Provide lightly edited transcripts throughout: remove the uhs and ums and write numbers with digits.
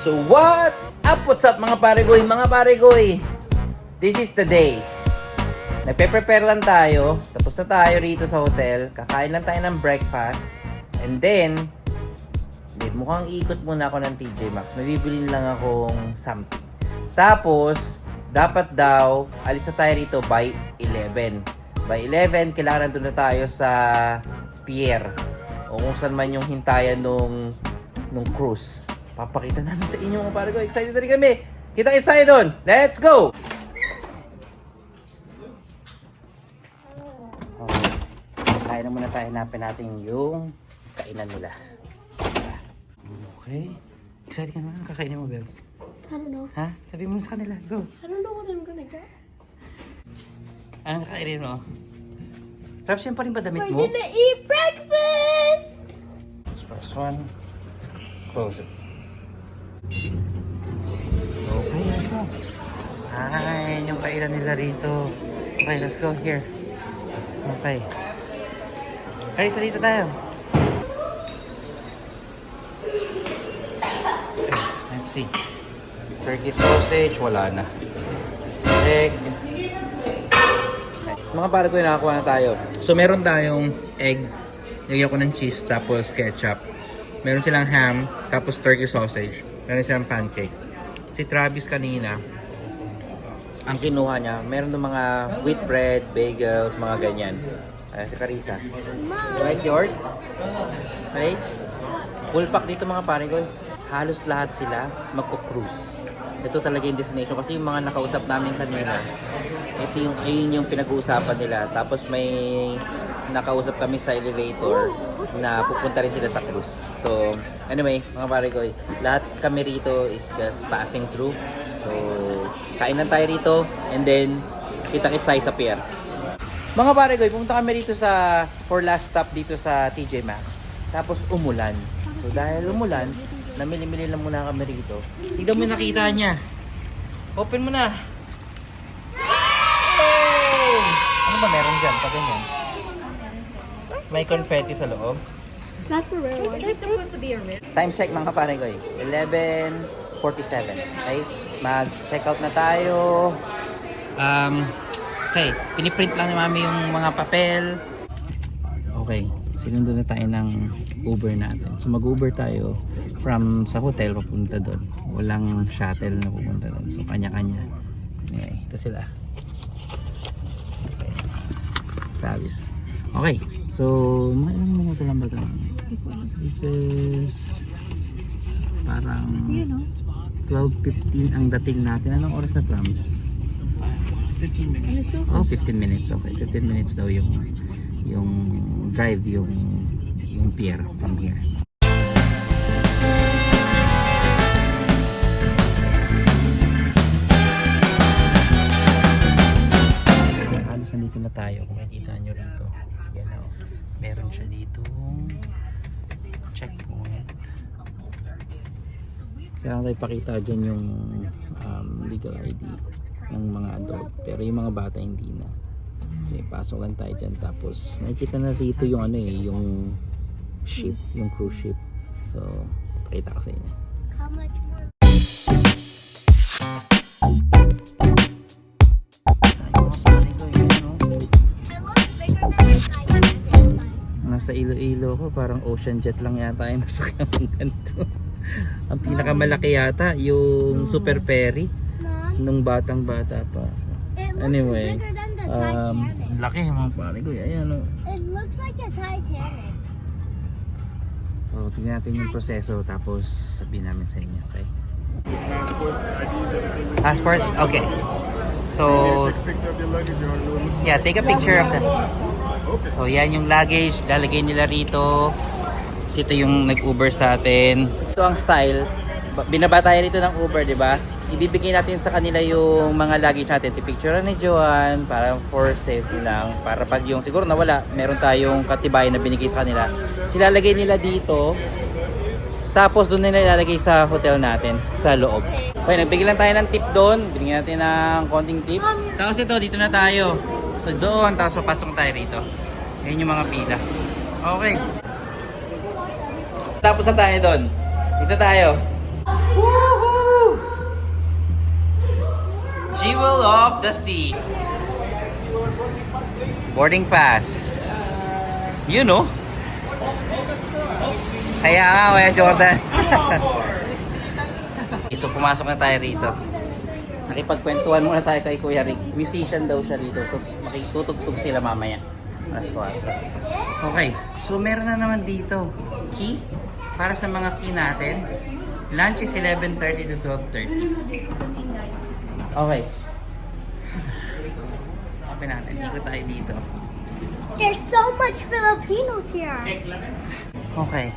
So what's up? What's up mga paregoy? Mga paregoy, this is the day. Nagpe-prepare lang tayo. Tapos na tayo rito sa hotel. Kakain lang tayo ng breakfast. And then, mukhang ikot muna ako ng TJ Maxx. May bibilin lang akong something. Tapos, dapat daw, alis na tayo rito by 11. By 11, kailangan nandun na tayo sa pier. O kung saan man yung hintayan nung cruise. Papakita namin sa inyo mga paregoy. Excited na rin kami. Kita tayo doon. Let's go! Okay. Kain na muna tayo. Hanapin natin yung kainan nila. Okay. Excited ka naman. Kakainin mo, Bells? I don't know. Ha? Sabi mo sa kanila. Go. I don't know what I'm gonna get. Anong kakainin mo? Raps, yan pa rin ba damit We're mo? gonna eat breakfast! First one. Close it. Okay, let's go. Ay, yung kainan nila rito. Okay, let's go here. Okay. Carissa, dito tayo. Okay, let's see. Turkey sausage, wala na. Egg. Mga pare ko, nakakuha na tayo. So, meron tayong egg. Lagyan ko ng cheese, tapos ketchup. Meron silang ham, tapos turkey sausage. Meron silang pancake. Si Travis kanina, ang kinuha niya, meron ng mga wheat bread, bagels, mga ganyan. Si Carissa. You like yours? Okay? Full pack dito mga pare ko. Halos lahat sila magko-cruise. Ito talaga yung destination kasi yung mga nakausap namin kanina, ayun yung pinag-uusapan nila. Tapos may nakausap kami sa elevator na pupunta rin sila sa cruise. So, anyway, mga pare ko, lahat kami rito is just passing through. So, kain lang tayo rito and then kita-kisay sa pier. Mga pare ko, pumunta kami rito for last stop dito sa TJ Maxx. Tapos umulan. So, dahil umulan, namili-mili lang muna kami rito. Tignan mo yung nakita niya. Open mo na. Oh! Ano ba meron dyan? Pag ganyan. May confetti sa loob. That's the rare one. It's supposed to be a rare. Time check mga kapare ko. 11:47. Okay? Mag-check out na tayo. Okay. Piniprint lang ni mami yung mga papel. Okay. Sinundo na tayo ng Uber natin. So mag-Uber tayo from sa hotel papunta doon. Walang shuttle na pupunta doon. So kanya-kanya. Anyway, ito sila. Okay. Travis. Okay. So, mga ilang minuto lang ba ito? This is parang 12:15 ang dating natin. Anong oras na, Trams? 15 minutes. Oh, 15 minutes. Okay, 15 minutes daw yung drive, yung pier from here. Halos nandito na tayo. Kung makikita nyo rito, yan o. Meron siya dito checkpoint. Kailangan tayo pakita dyan yung legal ID ng mga adult. Pero yung mga bata hindi na. Okay, pasok lang tayo dyan. Tapos nakikita na dito yung yung ship, yung cruise ship. So, pakita ko sa inyo. How much more? Nasa Iloilo ko, parang Ocean Jet lang yata yung nasakyan ng ganito. Ang pinakamalaki yata, yung Super Ferry, nung batang-bata pa. Anyway, laki mga pare ko. Ayan o. It looks like a Titanic. So, tingnan natin yung proseso, tapos sabihin namin sa inyo, okay? Passports, IDs, everything. Passports? Okay. So, Take a picture of your luggage or load. yeah, take a picture of that. Okay. So, yan yung luggage, lalagay nila rito. Kasi ito yung nag-Uber sa atin. Ito ang style. Binaba tayo rito ng Uber, di ba? Ibibigay natin sa kanila yung mga luggage natin. Pipicturean ni Joanne para for safety lang. Para pag yung siguro nawala, meron tayong katibayan na binigay sa kanila. Silalagay nila dito. Tapos doon nila ilalagay sa hotel natin, sa loob. Okay, nagbigay lang tayo ng tip doon. Binigyan natin ng konting tip. Tapos ito, dito na tayo. So doon, tapos papasok tayo rito. Yan yung mga pila. Okay. Tapos na tayo doon. Dito tayo. Whoa! Jewel of the Sea. Boarding pass. You know. Kaya nga, Kuya Jordan. So, pumasok na tayo rito. Nakipagkwentuhan muna tayo kay Kuya Rick. Musician daw siya rito. So, makitutugtog sila mamaya. Alas 4. Okay. So, meron na naman dito. Key. Para sa mga key natin. Lunch is 11:30 to 12:30. Okay. Open natin. Ikot tayo dito. There's so much Filipinos here. Okay.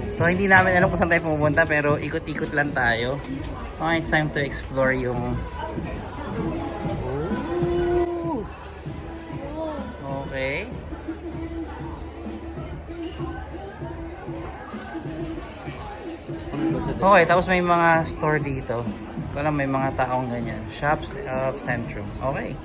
So, hindi namin alam kung saan tayo pumunta pero ikot-ikot lang tayo. Okay, it's time to explore yung... Ooh. Okay. Okay, tapos may mga store dito. Ito lang, may mga taong ganyan. Shops of Centrum. Okay.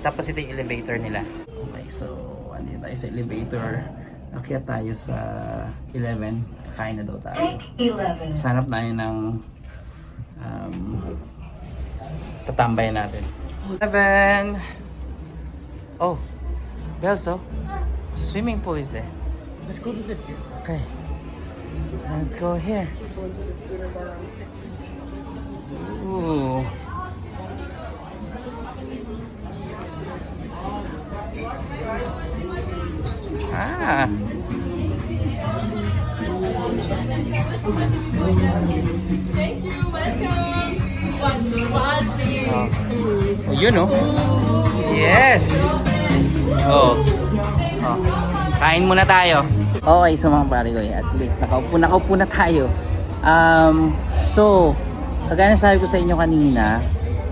Tapos ito yung elevator nila. Okay, so andito tayo sa elevator. Akyat tayo sa 11. Kakain na daw tayo. Sanap tayo ng tatambay natin. 11. Oh, Belso. Swimming pool is there. Let's go to the gym. Okay. Let's go here. Ooh. Ah. Thank you, welcome. Washi. Oh, you know. Yes. Oh. Oh. Kain muna tayo. Okay, so mga pare ko, at least nakaupo na tayo. So, kagaya na sabi ko sa inyo kanina,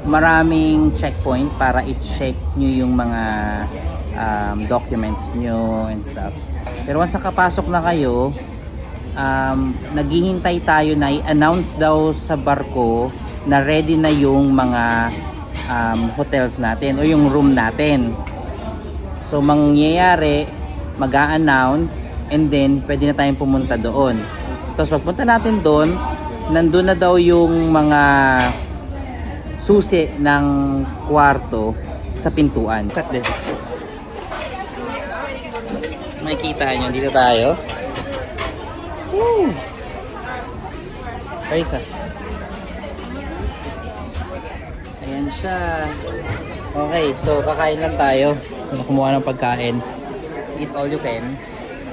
maraming checkpoint para i-check nyo yung mga documents nyo and stuff. Pero once nakapasok na kayo, naghihintay tayo na i-announce daw sa barko na ready na yung mga hotels natin o yung room natin. So, mangyayari, mag-a-announce and then pwede na tayong pumunta doon. Tapos pagpunta natin doon, nandun na daw yung mga susi ng kwarto sa pintuan. Look at this. Makikita nyo, dito tayo. Woo! Paisa. Ayan siya. Okay, so kakain lang tayo. Kumuha ng pagkain. Eat all you can.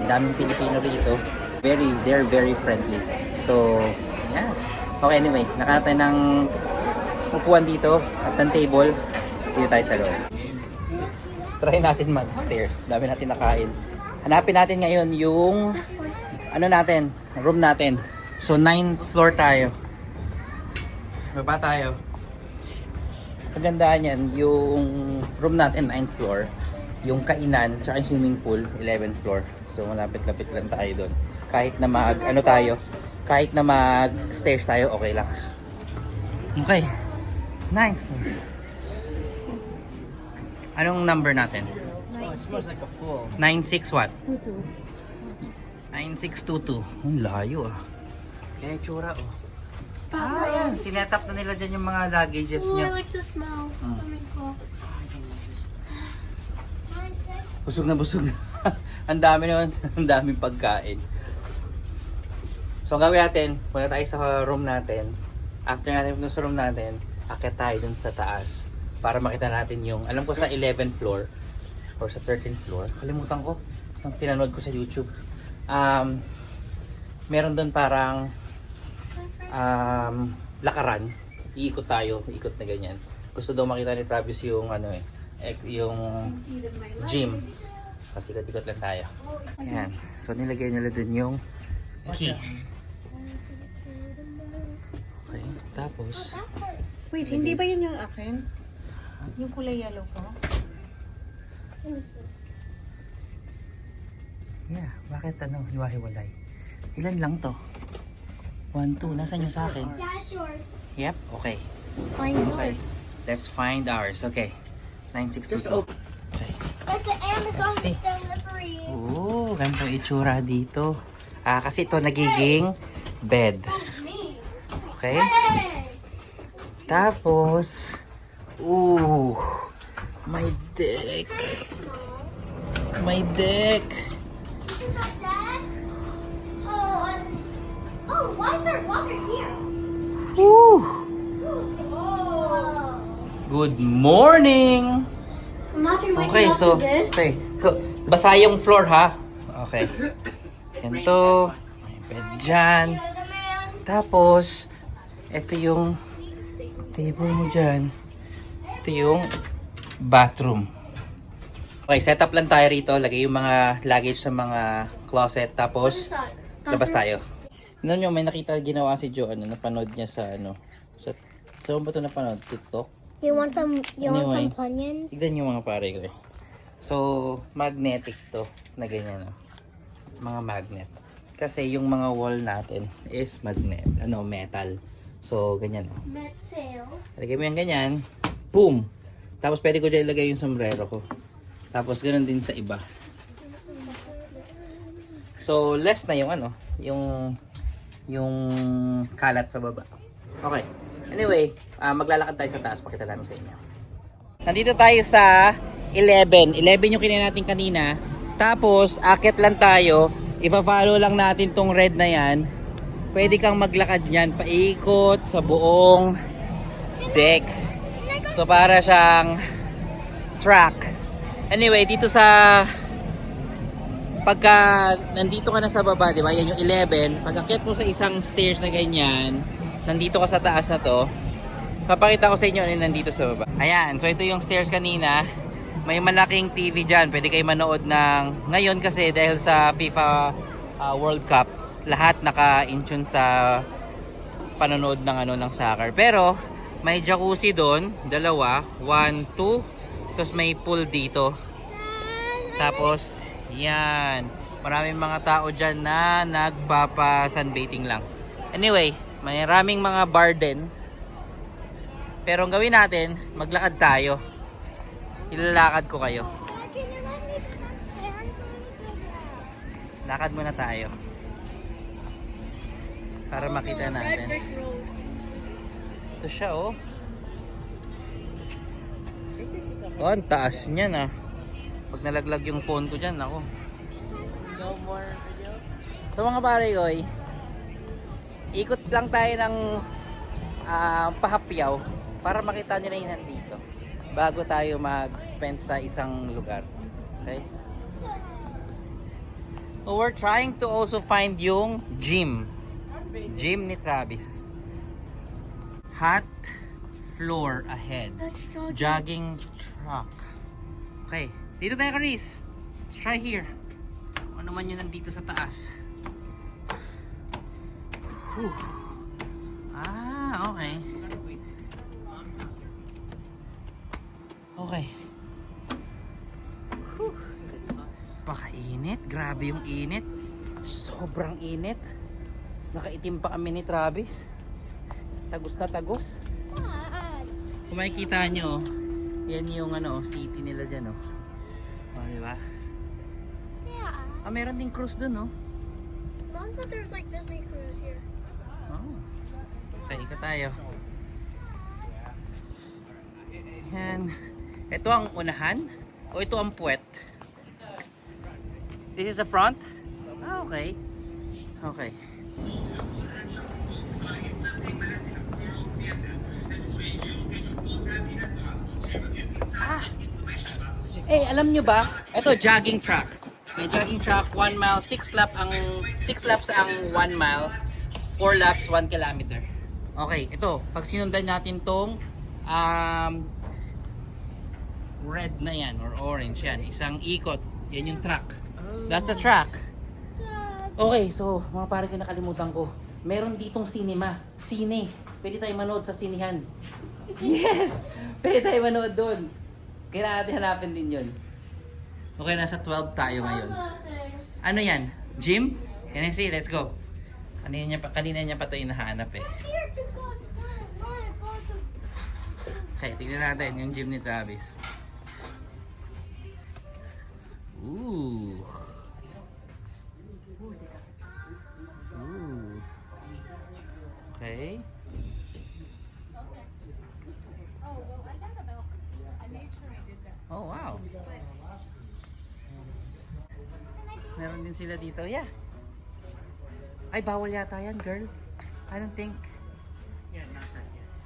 Ang daming Pilipino dito. They're very friendly. So, yeah. Okay, anyway, nakita tayo ng upuan dito at ng table. Dito tayo sa loob. Try natin mag-stairs. Dami natin nakain. Hanapin natin ngayon yung room natin. So, 9th floor tayo. Baba tayo. Pagandaan yan, yung room natin, 9th floor. Yung kainan, tsaka yung swimming pool, 11th floor. So, malapit-lapit lang tayo doon. Kahit na kahit na mag-stairs tayo, okay lang. Okay. 9th floor. Anong number natin? Oh, it smells like a pool. 96 what? 9622. Ang layo ah. Kaya yung tsura oh. Ayan, sinetap na nila dyan yung mga luggages Oh, I nyo. like the smell. Swimming pool. Busog na busog. Ang dami naman, ang daming pagkain. So ang gawin natin, punta tayo sa room natin. After natin punta sa room natin, akyat tayo dun sa taas para makita natin yung, alam ko sa 11th floor or sa 13th floor. Kalimutan ko, ang pinanood ko sa YouTube. Meron dun parang lakaran. Iikot tayo, ikot na ganyan. Gusto daw makita ni Travis yung yung gym. Kasi ikot-ikot lang tayo. Ayan. So nilagay nila dun yung key. Okay, tapos Wait, hindi ba yun yung akin? Yung kulay yellow ko? yeah, bakit hiwa-hiwalay? Ilan lang to? 1, 2, nasan yung sa akin? That's yours. Yep, okay. Find Okay. Let's find ours. Okay. 962. Okay. That's an Amazon Let's see. delivery. Oo, ganito itsura dito. Kasi ito nagiging bed. Me. Okay? Hey! Tapos, Ooh, my dick. My dick. Is that dead? Oh, oh, why is there water here? Woo. Oh. Good morning. Imagine Okay, so basa yung floor ha. Okay. Ganito. May bed dyan. Tapos, ito yung table mo dyan. Ito yung bathroom. Okay, set up lang tayo rito. Lagay yung mga luggage sa mga closet. Tapos, labas tayo. Ano nyo, may nakita ginawa si Joe. Napanood niya sa saan ba ito napanood? TikTok? You want some Anyway. onions? Tignan yung mga pare ko eh. So, magnetic to na ganyan. Mga magnet. Kasi yung mga wall natin is metal. So, ganyan. Metal. Lagay mo yan ganyan. Boom! Tapos pwede ko dyan ilagay yung sombrero ko. Tapos ganoon din sa iba. So, less na yung yung kalat sa baba. Okay. Anyway, maglalakad tayo sa taas. Pakita namin sa inyo. Nandito tayo sa 11. 11 yung kinaya natin kanina. Tapos, akit lang tayo. Ipa-follow lang natin tong red na yan. Pwede kang maglakad yan. Paikot sa buong deck. So, para siyang track. Anyway, dito sa pagka nandito ka na sa baba, di ba? Yan yung 11. Pag akyat mo sa isang stairs na ganyan, nandito ka sa taas na to. Papakita ko sa inyo ano nandito sa baba. Ayan, so ito yung stairs kanina. May malaking TV dyan. Pwede kayo manood ng ngayon kasi dahil sa FIFA World Cup, lahat naka-in-tune sa panonood ng soccer. Pero may jacuzzi doon, dalawa, 1, 2. Tapos may pool dito. Tapos, yan. Maraming mga tao dyan na nagpapa-sunbathing lang. Anyway, maraming mga bar din. Pero ang gawin natin, maglakad tayo. Ilalakad ko kayo. Can you let me come there? Lakad muna tayo. Para makita natin. Ito siya oh. Oh, ang taas niyan ah. Pag nalaglag yung phone ko dyan, ako. So mga pare ko, ikot lang tayo ng pahapyaw para makita nyo na yung nandito. Bago tayo mag-spend sa isang lugar. Okay? So we're trying to also find yung gym. Gym ni Travis. Hot floor ahead. Jogging track. Okay. Dito tayo, Karis. Let's try here. Kung ano man yun nandito sa taas. Whew. Okay. Okay. Whew. Pakainit. Grabe yung init. Sobrang init. Tapos nakaitim pa kami ni Travis. Tagos na tagos. Kung makikita nyo, yan yung city nila dyan, oh. Oh, diba? Yeah. Meron ding cruise dun, oh. Mom said there's like Disney cruise here. Oh. Okay, ika tayo. Yan. Ito ang unahan? O ito ang puwet? This is the front? Ah, okay. Okay. Eh, alam nyo ba? Ito, jogging track. May jogging track, 1 mile, 6 laps ang 1 mile, 4 laps, 1 kilometer. Okay, ito. Pag sinundan natin tong red na yan, or orange yan, isang ikot. Yan yung track. That's the track. Okay, so, mga pare ko nakalimutan ko. Meron ditong cinema. Sine. Pwede tayo manood sa sinihan. Yes! Pwede tayo manood doon. Kailangan natin hanapin din yun. Okay, nasa 12 tayo ngayon. Ano yan? Gym? Can I see? Let's go. Kanina niya pa ito hinahanap eh. Here to go swim. Okay, tignan natin yung gym ni Travis. Ooh. Ooh. Okay. Oh, wow. Meron din sila dito. Yeah. Ay, bawal yata yan, girl. I don't think.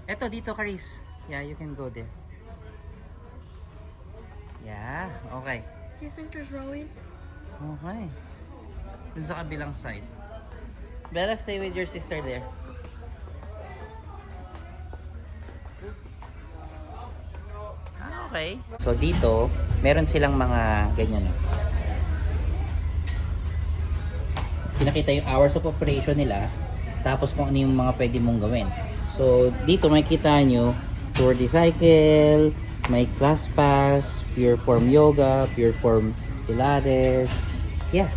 Eto, dito, Caris. Yeah, you can go there. Yeah, okay. Do you think there's rowing? Okay. Dun sa kabilang side. Bella, stay with your sister there. Ah, okay. So dito, meron silang mga ganyan. Pinakita yung hours of operation nila, tapos kung ano yung mga pwede mong gawin. So dito makikita nyo, Tour de Cycle, may class pass, Pure Form Yoga, Pure Form Pilates. Yeah.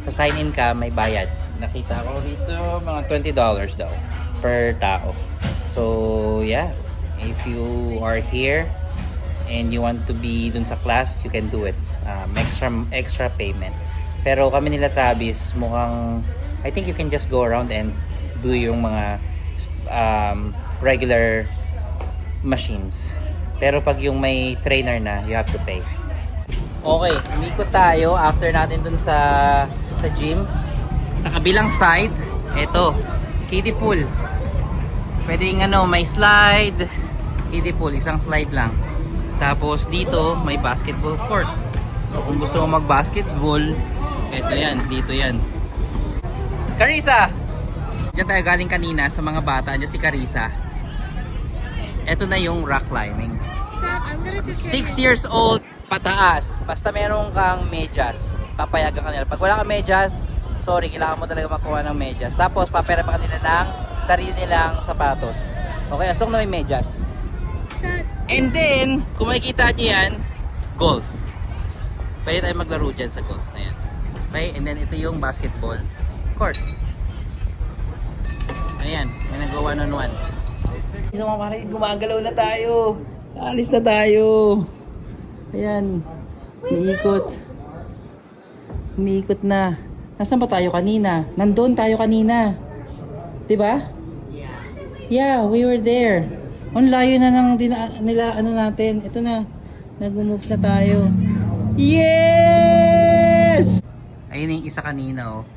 Sa sign-in ka, may bayad. Nakita ko dito, mga $20 daw per tao. So, yeah. If you are here and you want to be dun sa class, you can do it. Extra payment. Pero kami nila Travis, mukhang, I think you can just go around and do yung mga regular machines. Pero pag yung may trainer na, you have to pay. Okay, umikot tayo after natin dun sa gym. Sa kabilang side, eto, kiddie pool. Pwedeng may slide, kiddie pool, isang slide lang. Tapos dito, may basketball court. So kung gusto mo mag-basketball, eto yan, dito yan. Carissa! Diyan tayo galing kanina sa mga bata, diyan si Carissa. Eto na yung rock climbing. Dad, I'm gonna do 6 years old, pataas. Basta meron kang medyas, papayagan ka nila. Pag wala kang medyas, sorry, kailangan mo talaga makuha ng medyas. Tapos, papera pa kanila ng sarili nilang sapatos. Okay, as long na may medyas. Dad, And then, kung makikita nyo yan, golf. Pwede tayo maglaro dyan sa golf na yan. Okay, and then ito yung basketball court. Ayan, may nag-go one-on-one. So mga pare, gumagalaw na tayo. Alis na tayo. Ayan, umiikot. Umiikot na. Nasaan ba tayo kanina? Nandun tayo kanina. Diba? Yeah, we were there. Ang layo na ng nila natin. Ito na. Nag-move na tayo. Yes! Ayun yung isa kanina oh.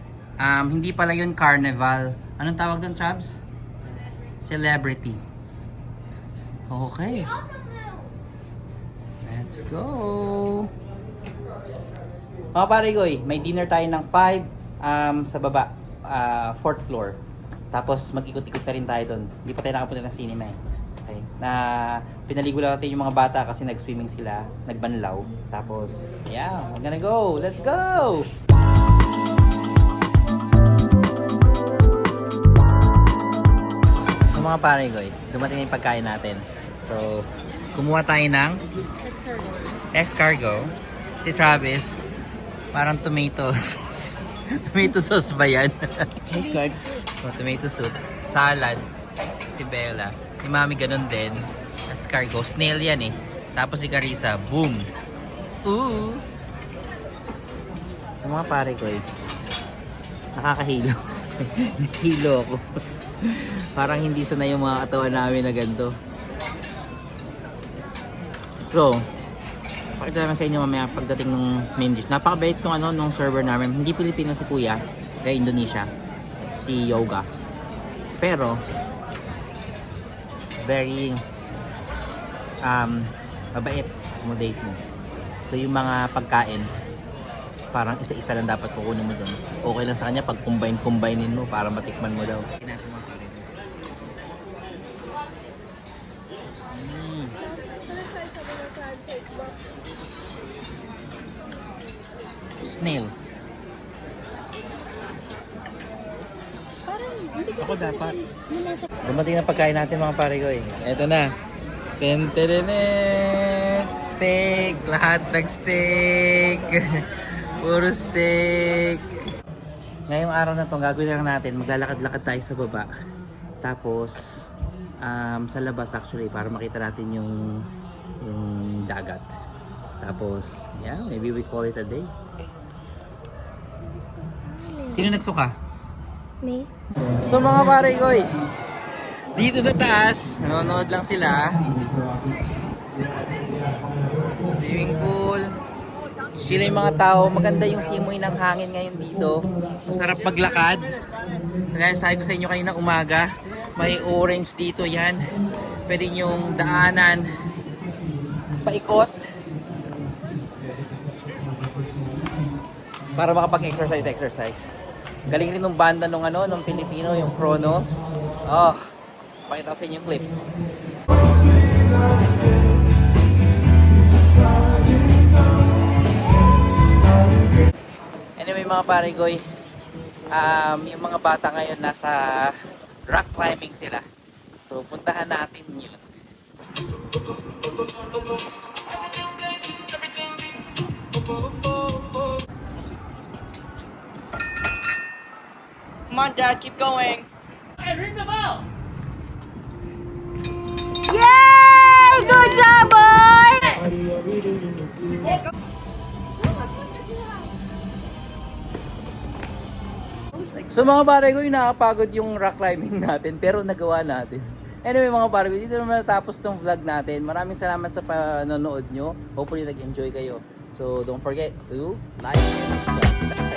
Hindi pala yun carnival. Anong tawag doon, Trabs? Celebrity. Okay. Let's go. Mga pare-goy, may dinner tayo ng 5 sa baba. 4th floor. Tapos mag-ikot-ikot na rin tayo doon. Hindi pa tayo nakapunta ng cinema eh. Okay. Na pinaligo lang natin yung mga bata kasi nag-swimming sila, nagbanlaw. Tapos, yeah, we're gonna go. Let's go! So mga pare-goy, dumating na yung pagkain natin. So, kumuha tayo ng escargot. Si Travis, parang tomato sauce. Tomato sauce ba yan? So, tomato soup. Salad. Si Bella. Si Mami ganun din. Escargot. Snail yan eh. Tapos si Carissa, boom! Ooh! Yung mga pare ko eh, nakakahilo. Nahilo ako. Parang hindi sanay yung mga katawan namin na ganito. So, pakita naman sa inyo mamaya pagdating ng main dish. Napakabait nung server namin. Hindi Pilipino si Kuya, kaya Indonesia. Si Yoga. Pero, very mabait, accommodate mo. So yung mga pagkain, parang isa-isa lang dapat kukunin mo doon. Okay lang sa kanya pag combinein mo para matikman mo daw. Snail. Ako dapat. Dumating na pagkain natin mga pare ko eh. Eto na. Steak! Lahat nag-steak! Puro steak! Ngayong araw na to, gagawin lang natin, maglalakad-lakad tayo sa baba. Tapos, sa labas actually, para makita natin yung dagat. Tapos, yeah, maybe we call it a day. Sino nagsuka? Me? So mga pare ko eh, dito sa taas, nanonood lang sila. Swimming Sila yung mga tao, maganda yung simoy ng hangin ngayon dito. Masarap maglakad. Kaya sabi ko sa inyo kanina umaga, may orange dito yan. Pwede yung daanan, paikot. Para makapag-exercise. Galing rin nung banda nung Pilipino, yung Kronos. Oh, pakita ko sa inyo yung clip. Anyway mga parigoy, yung mga bata ngayon nasa rock climbing sila. So puntahan natin yun. Come on Dad, keep going. Hey, ring the bell! Yay! Good job, boy! So mga pare ko, nakapagod yung rock climbing natin pero nagawa natin. Anyway mga pare ko, dito naman natapos tong vlog natin. Maraming salamat sa panonood nyo. Hopefully nag-enjoy kayo. So don't forget to like and subscribe.